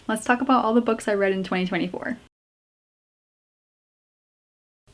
Let's talk about all the books I read in 2024.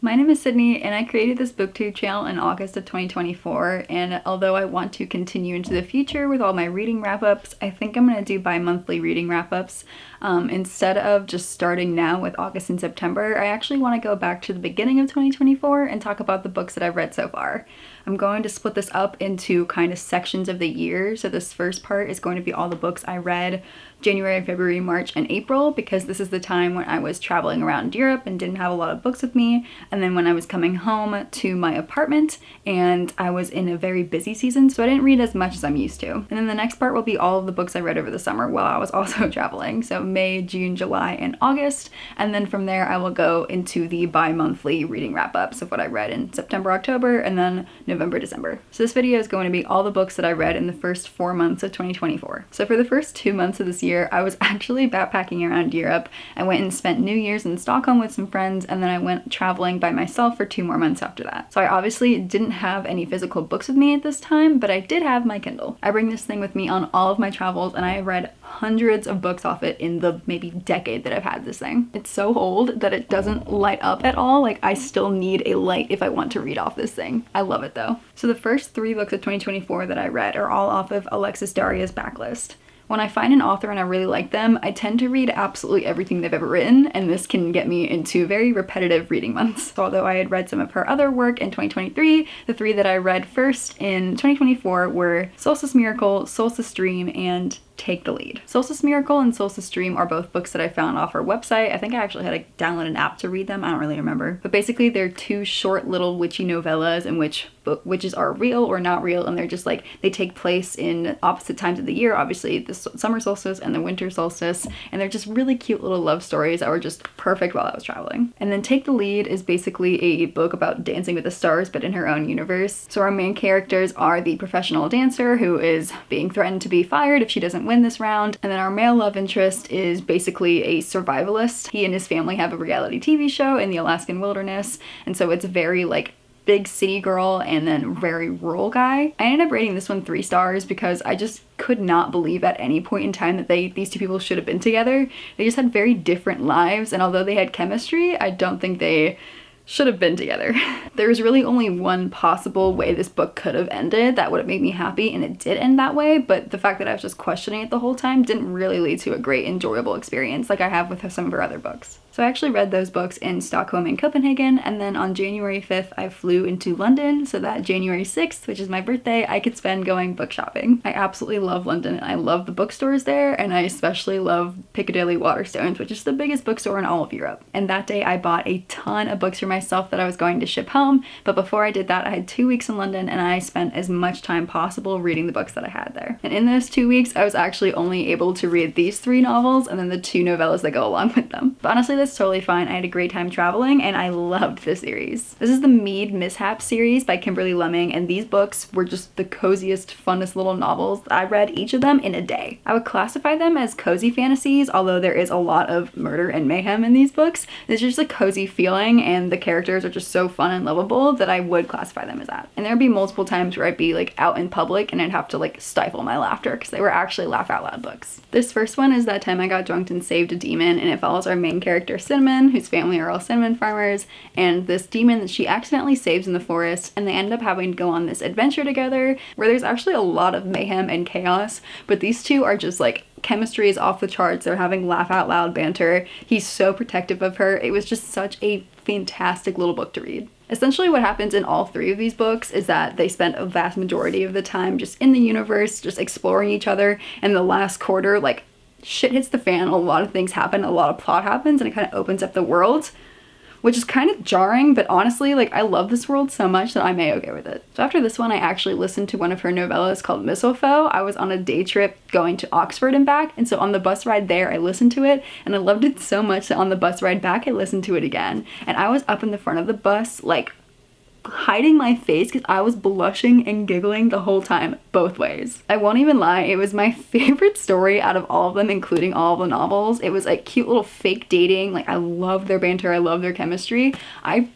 My name is Sydney, and I created this BookTube channel in August of 2024, and although I want to continue into the future with all my reading wrap-ups, I think I'm going to do bi-monthly reading wrap-ups. Instead of just starting now with August and September, I actually want to go back to the beginning of 2024 and talk about the books that I've read so far. I'm going to split this up into kind of sections of the year, so this first part is going to be all the books I read January, February, March, and April, because this is the time when I was traveling around Europe and didn't have a lot of books with me, and then when I was coming home to my apartment and I was in a very busy season, so I didn't read as much as I'm used to. And then the next part will be all of the books I read over the summer while I was also traveling, so May, June, July, and August, and then from there I will go into the bi-monthly reading wrap-ups of what I read in September, October, and then November, December. So this video is going to be all the books that I read in the first 4 months of 2024. So for the first 2 months of this year, I was actually backpacking around Europe. I went and spent New Year's in Stockholm with some friends, and then I went traveling by myself for 2 more months after that. So I obviously didn't have any physical books with me at this time, but I did have my Kindle. I bring this thing with me on all of my travels, and I have read hundreds of books off it in the maybe decade that I've had this thing. It's so old that it doesn't light up at all. Like, I still need a light if I want to read off this thing. I love it though. So the first 3 books of 2024 that I read are all off of Alexis Daria's backlist. When I find an author and I really like them, I tend to read absolutely everything they've ever written, and this can get me into very repetitive reading months. So although I had read some of her other work in 2023, the 3 that I read first in 2024 were Solstice Miracle, Solstice Dream, and Take the Lead. Solstice Miracle and Solstice Dream are both books that I found off her website. I think I actually had to download an app to read them. I don't really remember. But basically they're 2 short little witchy novellas in which witches are real or not real, and they're just like, they take place in opposite times of the year, obviously the summer solstice and the winter solstice, and they're just really cute little love stories that were just perfect while I was traveling. And then Take the Lead is basically a book about Dancing with the Stars, but in her own universe. So our main characters are the professional dancer who is being threatened to be fired if she doesn't win this round, and then our male love interest is basically a survivalist. He and his family have a reality TV show in the Alaskan wilderness, and so it's very like big city girl and then very rural guy. I ended up rating this one 3 stars because I just could not believe at any point in time that these 2 people should have been together. They just had very different lives, and although they had chemistry, I don't think they should have been together. There was really only one possible way this book could have ended that would have made me happy, and it did end that way, but the fact that I was just questioning it the whole time didn't really lead to a great enjoyable experience like I have with some of her other books. So I actually read those books in Stockholm and Copenhagen, and then on January 5th I flew into London so that January 6th, which is my birthday, I could spend going book shopping. I absolutely love London, and I love the bookstores there, and I especially love Piccadilly Waterstones, which is the biggest bookstore in all of Europe. And that day I bought a ton of books for myself that I was going to ship home, but before I did that I had 2 weeks in London, and I spent as much time possible reading the books that I had there. And in those 2 weeks I was actually only able to read these 3 novels and then the 2 novellas that go along with them. But honestly, that's totally fine. I had a great time traveling, and I loved this series. This is the Mead Mishaps series by Kimberly Lemming, and these books were just the coziest, funnest little novels. I read each of them in a day. I would classify them as cozy fantasies, although there is a lot of murder and mayhem in these books. There's just a cozy feeling, and the characters are just so fun and lovable that I would classify them as that. And there'd be multiple times where I'd be like out in public and I'd have to like stifle my laughter because they were actually laugh out loud books. This first one is That Time I Got Drunk and Saved a Demon, and it follows our main character Cinnamon, whose family are all cinnamon farmers, and this demon that she accidentally saves in the forest, and they end up having to go on this adventure together where there's actually a lot of mayhem and chaos, but these 2 are just like, chemistry is off the charts. They're having laugh out loud banter. He's so protective of her. It was just such a fantastic little book to read. Essentially what happens in all 3 of these books is that they spend a vast majority of the time just in the universe, just exploring each other, and the last quarter, like, shit hits the fan, a lot of things happen, a lot of plot happens, and it kind of opens up the world, which is kind of jarring, but honestly, like, I love this world so much that I'm a-okay with it. So after this one, I actually listened to one of her novellas called Mistletoe. I was on a day trip going to Oxford and back, and so on the bus ride there, I listened to it, and I loved it so much that on the bus ride back, I listened to it again. And I was up in the front of the bus, like, hiding my face because I was blushing and giggling the whole time, both ways. I won't even lie, it was my favorite story out of all of them, including all of the novels. It was like cute little fake dating. Like, I love their banter, I love their chemistry. I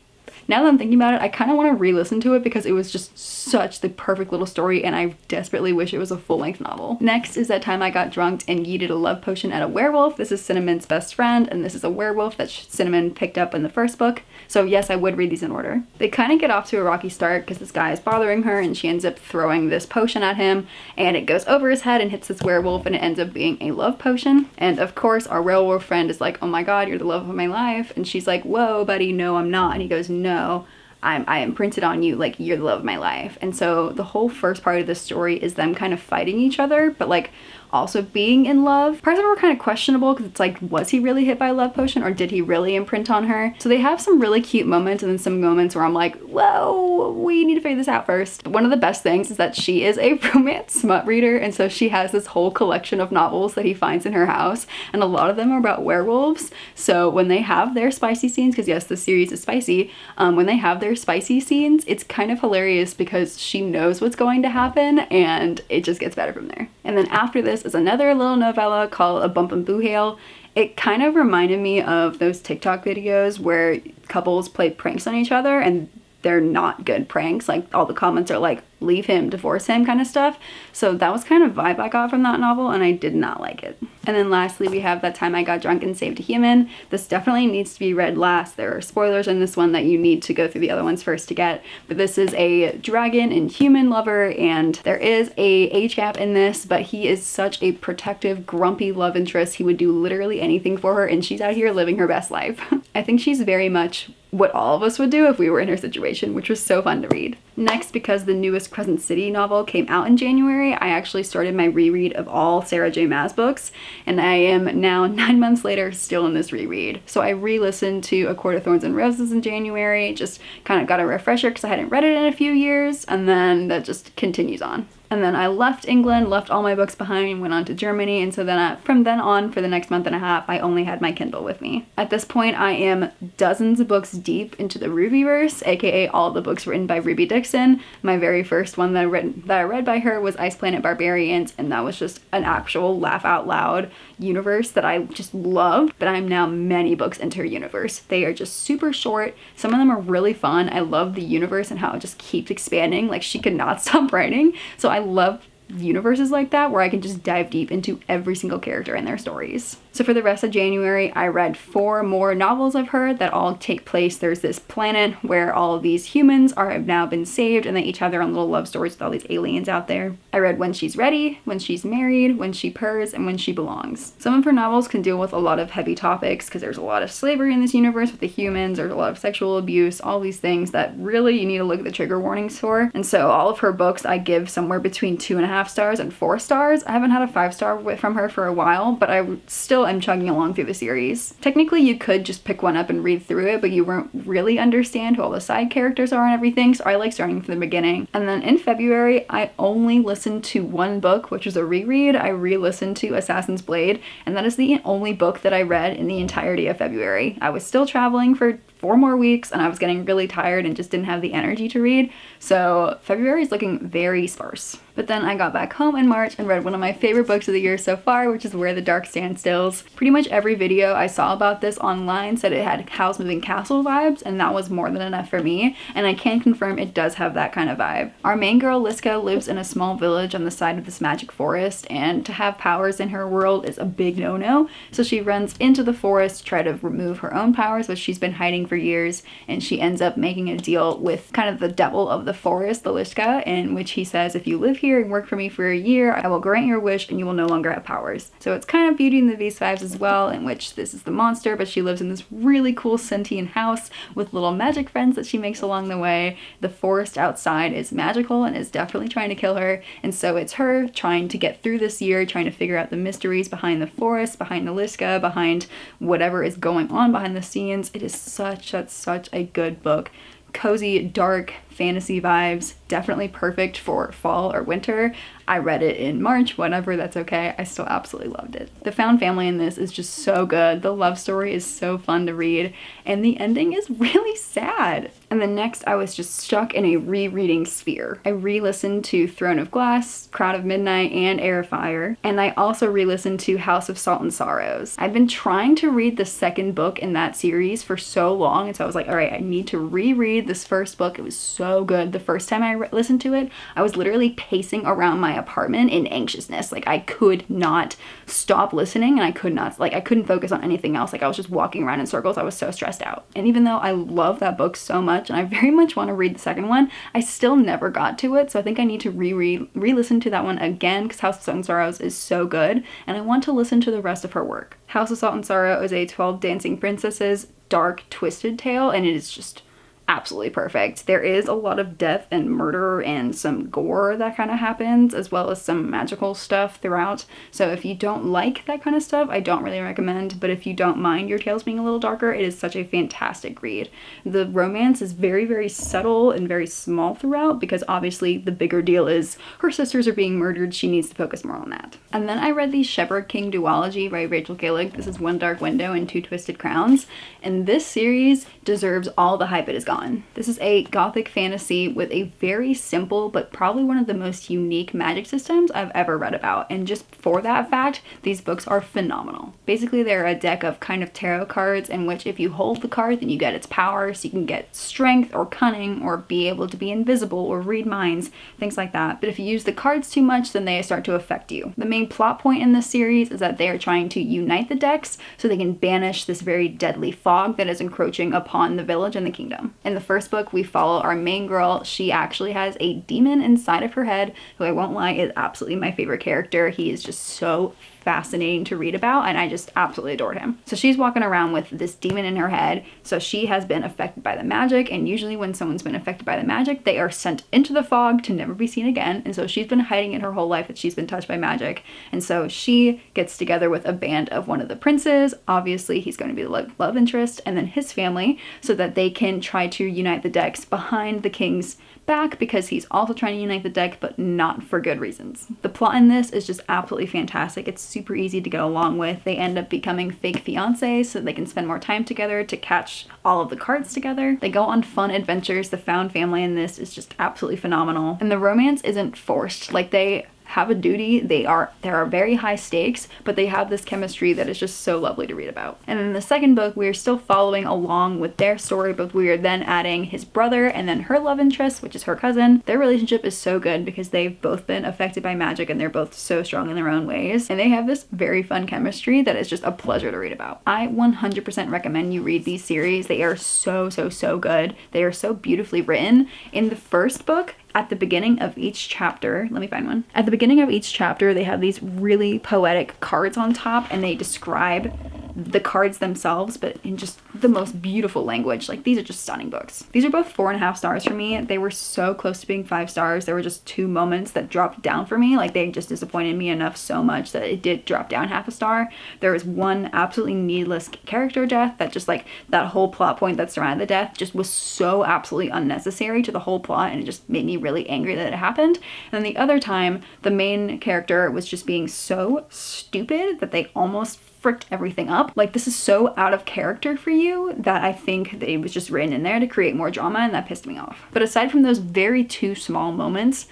Now that I'm thinking about it, I kind of want to re-listen to it because it was just such the perfect little story and I desperately wish it was a full-length novel. Next is That Time I Got Drunk and Yeeted a Love Potion at a Werewolf. This is Cinnamon's best friend and this is a werewolf that Cinnamon picked up in the first book. So yes, I would read these in order. They kind of get off to a rocky start because this guy is bothering her and she ends up throwing this potion at him and it goes over his head and hits this werewolf and it ends up being a love potion. And of course our werewolf friend is like, oh my god, you're the love of my life. And she's like, whoa buddy, no I'm not. And he goes, no, I imprinted on you, like you're the love of my life. And so the whole first part of the story is them kind of fighting each other, but like also being in love. Parts of it were kind of questionable because it's like, was he really hit by a love potion or did he really imprint on her? So they have some really cute moments and then some moments where I'm like, whoa, we need to figure this out first. One of the best things is that she is a romance smut reader and so she has this whole collection of novels that he finds in her house and a lot of them are about werewolves. So when they have their spicy scenes, because yes, the series is spicy, when they have their spicy scenes, it's kind of hilarious because she knows what's going to happen and it just gets better from there. And then after this is another little novella called A Bump and Boo Hail. It kind of reminded me of those TikTok videos where couples play pranks on each other and they're not good pranks. Like all the comments are like, leave him, divorce him kind of stuff. So that was kind of vibe I got from that novel and I did not like it. And then lastly we have That Time I Got Drunk and Saved a Human. This definitely needs to be read last. There are spoilers in this one that you need to go through the other ones first to get. But this is a dragon and human lover and there is a age gap in this, but he is such a protective, grumpy love interest. He would do literally anything for her and she's out here living her best life. I think she's very much what all of us would do if we were in her situation, which was so fun to read. Next, because the newest Crescent City novel came out in January, I actually started my reread of all Sarah J Maas books, and I am now 9 months later still in this reread. So I re-listened to A Court of Thorns and Roses in January, just kind of got a refresher because I hadn't read it in a few years, and then that just continues on. And then I left England, left all my books behind, went on to Germany, and so then from then on, for the next month and a half, I only had my Kindle with me. At this point, I am dozens of books deep into the Rubyverse, aka all the books written by Ruby Dixon. My very first one that I read by her was Ice Planet Barbarians, and that was just an actual laugh out loud universe that I just loved, but I'm now many books into her universe. They are just super short. Some of them are really fun. I love the universe and how it just keeps expanding. Like she could not stop writing. So I love universes like that where I can just dive deep into every single character and their stories. So for the rest of January, I read 4 more novels of her that all take place. There's this planet where all of these humans have now been saved and they each have their own little love stories with all these aliens out there. I read When She's Ready, When She's Married, When She Purrs, and When She Belongs. Some of her novels can deal with a lot of heavy topics because there's a lot of slavery in this universe with the humans, there's a lot of sexual abuse, all these things that really you need to look at the trigger warnings for. And so all of her books I give somewhere between 2.5 stars and 4 stars. I haven't had a 5-star from her for a while, but I still am chugging along through the series. Technically you could just pick one up and read through it, but you won't really understand who all the side characters are and everything, so I like starting from the beginning. And then in February I only listened to one book, which was a reread. I re-listened to Assassin's Blade, and that is the only book that I read in the entirety of February. I was still traveling for 4 more weeks and I was getting really tired and just didn't have the energy to read, so February is looking very sparse. But then I got back home in March and read one of my favorite books of the year so far, which is Where the Dark Stand Stills. Pretty much every video I saw about this online said it had House Moving Castle vibes, and that was more than enough for me, and I can confirm it does have that kind of vibe. Our main girl, Liska, lives in a small village on the side of this magic forest, and to have powers in her world is a big no-no, so she runs into the forest to try to remove her own powers, which she's been hiding for years, and she ends up making a deal with kind of the devil of the forest, the Liska, in which he says, if you live here and work for me for a year, I will grant your wish and you will no longer have powers. So it's kind of Beauty and the Beast vibes as well, in which this is the monster, but she lives in this really cool sentient house with little magic friends that she makes along the way. The forest outside is magical and is definitely trying to kill her, and so it's her trying to get through this year, trying to figure out the mysteries behind the forest, behind the Liska, behind whatever is going on behind the scenes. It is such a good book. Cozy, dark, fantasy vibes, definitely perfect for fall or winter. I read it in March, whatever, that's okay. I still absolutely loved it. The found family in this is just so good. The love story is so fun to read, and the ending is really sad. And then next, I was just stuck in a rereading sphere. I re-listened to Throne of Glass, Crown of Midnight, and Air of Fire, and I also re-listened to House of Salt and Sorrows. I've been trying to read the second book in that series for so long, and so I was like, all right, I need to reread this first book. It was so good. The first time I listened to it, I was literally pacing around my apartment in anxiousness. Like, I could not stop listening, and I couldn't focus on anything else. Like, I was just walking around in circles. I was so stressed out. And even though I love that book so much, and I very much want to read the second one, I still never got to it. So I think I need to re-listen to that one again, because House of Salt and Sorrows is so good, and I want to listen to the rest of her work. House of Salt and Sorrow is a 12 Dancing Princesses dark, twisted tale, and it is just absolutely perfect. There is a lot of death and murder and some gore that kind of happens, as well as some magical stuff throughout. So if you don't like that kind of stuff, I don't really recommend, but if you don't mind your tales being a little darker, it is such a fantastic read. The romance is very, very subtle and very small throughout, because obviously the bigger deal is her sisters are being murdered. She needs to focus more on that. And then I read the Shepherd King duology by Rachel Gillig. This is One Dark Window and Two Twisted Crowns, and this series deserves all the hype it has gotten. This is a gothic fantasy with a very simple but probably one of the most unique magic systems I've ever read about, and just for that fact, these books are phenomenal. Basically, they're a deck of kind of tarot cards in which if you hold the card, then you get its power, so you can get strength or cunning or be able to be invisible or read minds, things like that. But if you use the cards too much, then they start to affect you. The main plot point in this series is that they are trying to unite the decks so they can banish this very deadly fog that is encroaching upon the village and the kingdom. In the first book, we follow our main girl. She actually has a demon inside of her head, who I won't lie is absolutely my favorite character. He is just so fascinating to read about, and I just absolutely adored him. So she's walking around with this demon in her head, so she has been affected by the magic, and usually when someone's been affected by the magic, they are sent into the fog to never be seen again, and so she's been hiding it her whole life that she's been touched by magic, and so she gets together with a band of one of the princes. Obviously, he's going to be the love interest, and then his family, so that they can try to unite the decks behind the king's back, because he's also trying to unite the deck, but not for good reasons. The plot in this is just absolutely fantastic. It's super easy to get along with. They end up becoming fake fiancés so they can spend more time together to catch all of the cards together. They go on fun adventures. The found family in this is just absolutely phenomenal. And the romance isn't forced. Like, they have a duty, there are very high stakes, but they have this chemistry that is just so lovely to read about. And in the second book, we are still following along with their story, but we are then adding his brother and then her love interest, which is her cousin. Their relationship is so good because they've both been affected by magic and they're both so strong in their own ways, and they have this very fun chemistry that is just a pleasure to read about. I 100% recommend you read these series. They are so good. They are so beautifully written. In the first book, at the beginning of each chapter, let me find one. At the beginning of each chapter, they have these really poetic cards on top, and they describe the cards themselves, but in just the most beautiful language. Like, these are just stunning books. These are both 4.5 stars for me. They were so close to being 5 stars. There were just 2 moments that dropped down for me. Like, they just disappointed me enough so much that it did drop down half a star. There was one absolutely needless character death that just, like, that whole plot point that surrounded the death just was so absolutely unnecessary to the whole plot, and it just made me really angry that it happened. And then the other time, the main character was just being so stupid that they almost fricked everything up. Like, this is so out of character for you that I think that it was just written in there to create more drama, and that pissed me off. But aside from those very 2 small moments,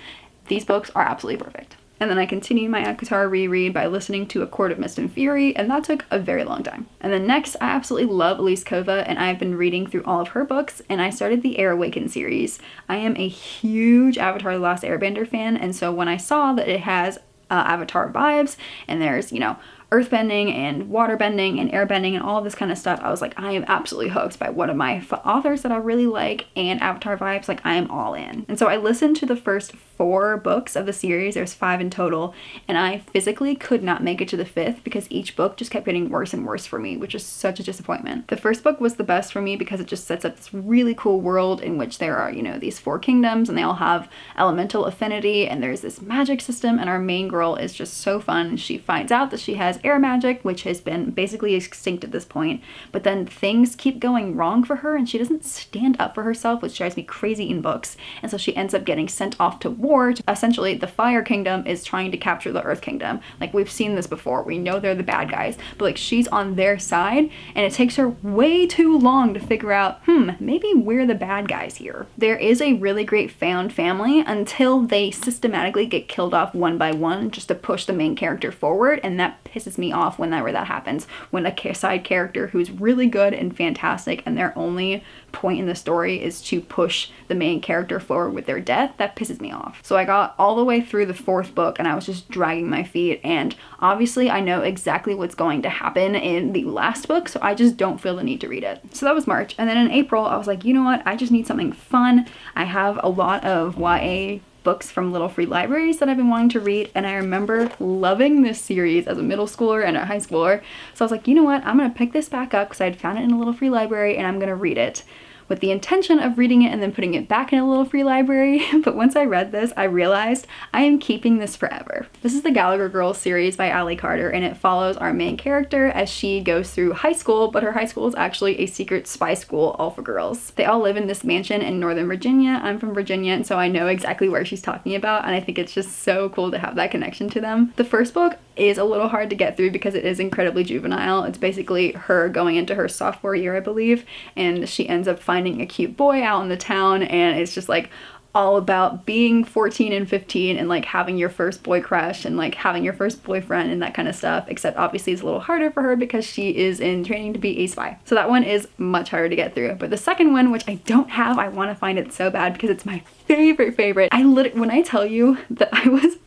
these books are absolutely perfect. And then I continued my ACOTAR reread by listening to A Court of Mist and Fury, and that took a very long time. And then next, I absolutely love Elise Kova, and I've been reading through all of her books, and I started the Awakens series. I am a huge Avatar: The Last Airbender fan, and so when I saw that it has Avatar vibes, and there's, you know, earthbending and waterbending and airbending and all of this kind of stuff, I was like, I am absolutely hooked by one of my authors that I really like, and Avatar vibes, like, I am all in. And so I listened to the first 4 books of the series. There's 5 in total, and I physically could not make it to the 5th because each book just kept getting worse and worse for me, which is such a disappointment. The first book was the best for me because it just sets up this really cool world in which there are, you know, these 4 kingdoms, and they all have elemental affinity, and there's this magic system, and our main girl is just so fun. She finds out that she has has air magic, which has been basically extinct at this point, but then things keep going wrong for her and she doesn't stand up for herself, which drives me crazy in books. And so she ends up getting sent off to war. Essentially, the Fire Kingdom is trying to capture the Earth Kingdom. Like, we've seen this before. We know they're the bad guys, but like, she's on their side, and it takes her way too long to figure out, maybe we're the bad guys here. There is a really great found family until they systematically get killed off one by one just to push the main character forward, and that pisses me off whenever that happens. When a side character who's really good and fantastic and their only point in the story is to push the main character forward with their death, that pisses me off. So I got all the way through the 4th book and I was just dragging my feet, and obviously I know exactly what's going to happen in the last book, so I just don't feel the need to read it. So that was March, and then in April I was like, you know what, I just need something fun. I have a lot of YA books from little free libraries that I've been wanting to read, and I remember loving this series as a middle schooler and a high schooler. So I was like, you know what, I'm gonna pick this back up because I'd found it in a little free library and I'm gonna read it, with the intention of reading it and then putting it back in a little free library. But once I read this, I realized I am keeping this forever. This is the Gallagher Girls series by Ali Carter, and it follows our main character as she goes through high school, but her high school is actually a secret spy school all for girls. They all live in this mansion in Northern Virginia. I'm from Virginia, and so I know exactly where she's talking about, and I think it's just so cool to have that connection to them. The first book is a little hard to get through because it is incredibly juvenile. It's basically her going into her sophomore year, I believe, and she ends up finding a cute boy out in the town, and it's just like all about being 14 and 15 and like having your first boy crush and like having your first boyfriend and that kind of stuff, except obviously it's a little harder for her because she is in training to be a spy. So that one is much harder to get through. But the second one, which I don't have, I want to find it so bad because it's my favorite. When I tell you that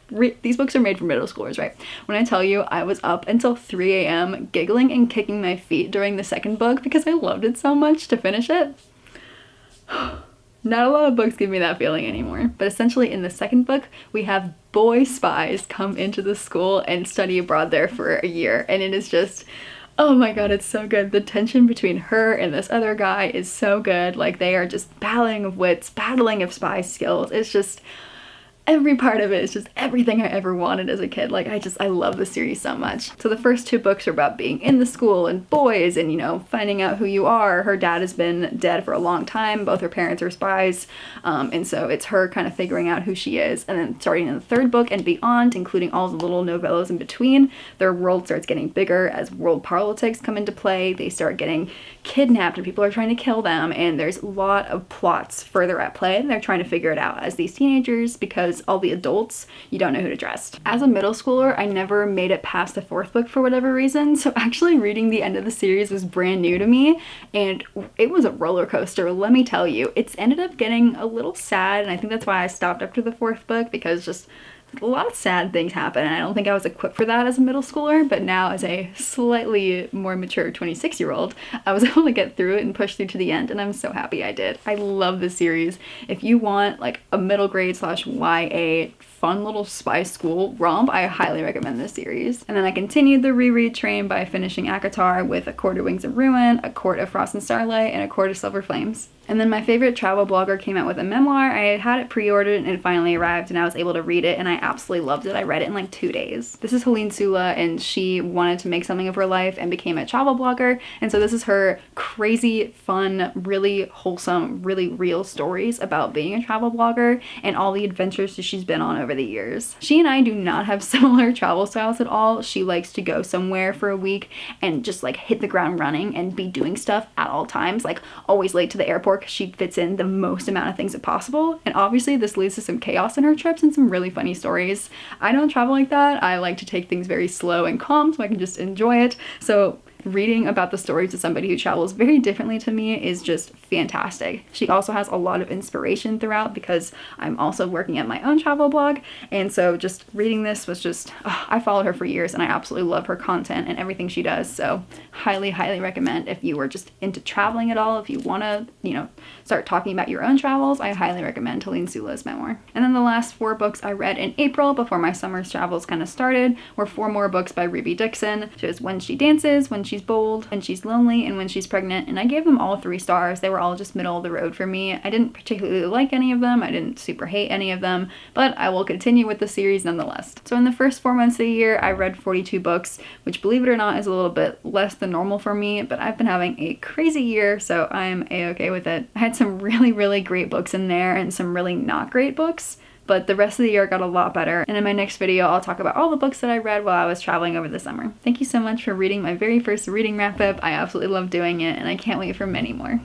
these books are made for middle schoolers, right? When I tell you I was up until 3 a.m. giggling and kicking my feet during the second book because I loved it so much to finish it. Not a lot of books give me that feeling anymore. But essentially in the second book, we have boy spies come into the school and study abroad there for a year. And it is just, oh my god, it's so good. The tension between her and this other guy is so good. Like, they are just battling of wits, battling of spy skills. It's just, every part of it is just everything I ever wanted as a kid. Like, I love the series so much. So the first 2 books are about being in the school and boys and, you know, finding out who you are. Her dad has been dead for a long time. Both her parents are spies. And so it's her kind of figuring out who she is. And then starting in the 3rd book and beyond, including all the little novellas in between, their world starts getting bigger as world politics come into play. They start getting kidnapped and people are trying to kill them. And there's a lot of plots further at play. And they're trying to figure it out as these teenagers because all the adults, you don't know who to trust. As a middle schooler, I never made it past the 4th book for whatever reason, so actually reading the end of the series was brand new to me, and it was a roller coaster, let me tell you. It's ended up getting a little sad, and I think that's why I stopped after the 4th book, because just a lot of sad things happen, and I don't think I was equipped for that as a middle schooler, but now as a slightly more mature 26-year-old, I was able to get through it and push through to the end, and I'm so happy I did. I love this series. If you want like a middle grade / YA fun little spy school romp, I highly recommend this series. And then I continued the reread train by finishing ACOTAR with A Court of Wings of Ruin, A Court of Frost and Starlight, and A Court of Silver Flames. And then my favorite travel blogger came out with a memoir. I had it pre-ordered and it finally arrived and I was able to read it and I absolutely loved it. I read it in like 2 days. This is Helene Sula and she wanted to make something of her life and became a travel blogger. And so this is her crazy, fun, really wholesome, really real stories about being a travel blogger and all the adventures that she's been on over the years. She and I do not have similar travel styles at all. She likes to go somewhere for a week and just like hit the ground running and be doing stuff at all times, like always late to the airport because she fits in the most amount of things as possible. And obviously this leads to some chaos in her trips and some really funny stories. I don't travel like that. I like to take things very slow and calm so I can just enjoy it. So reading about the stories of somebody who travels very differently to me is just fantastic. She also has a lot of inspiration throughout because I'm also working at my own travel blog, and so just reading this was just, I followed her for years and I absolutely love her content and everything she does, so highly recommend if you were just into traveling at all. If you want to, start talking about your own travels, I highly recommend Helene Sula's memoir. And then the last 4 books I read in April before my summer's travels kind of started were 4 more books by Ruby Dixon. She has When She Dances, When She's Bold, When She's Lonely, and When She's Pregnant, and I gave them all 3 stars. They were all just middle of the road for me. I didn't particularly like any of them. I didn't super hate any of them, but I will continue with the series nonetheless. So in the first 4 months of the year, I read 42 books, which, believe it or not, is a little bit less than normal for me, but I've been having a crazy year, so I'm a-okay with it. I had some really, really great books in there and some really not great books, but the rest of the year got a lot better. And in my next video, I'll talk about all the books that I read while I was traveling over the summer. Thank you so much for reading my very first reading wrap-up. I absolutely love doing it, and I can't wait for many more.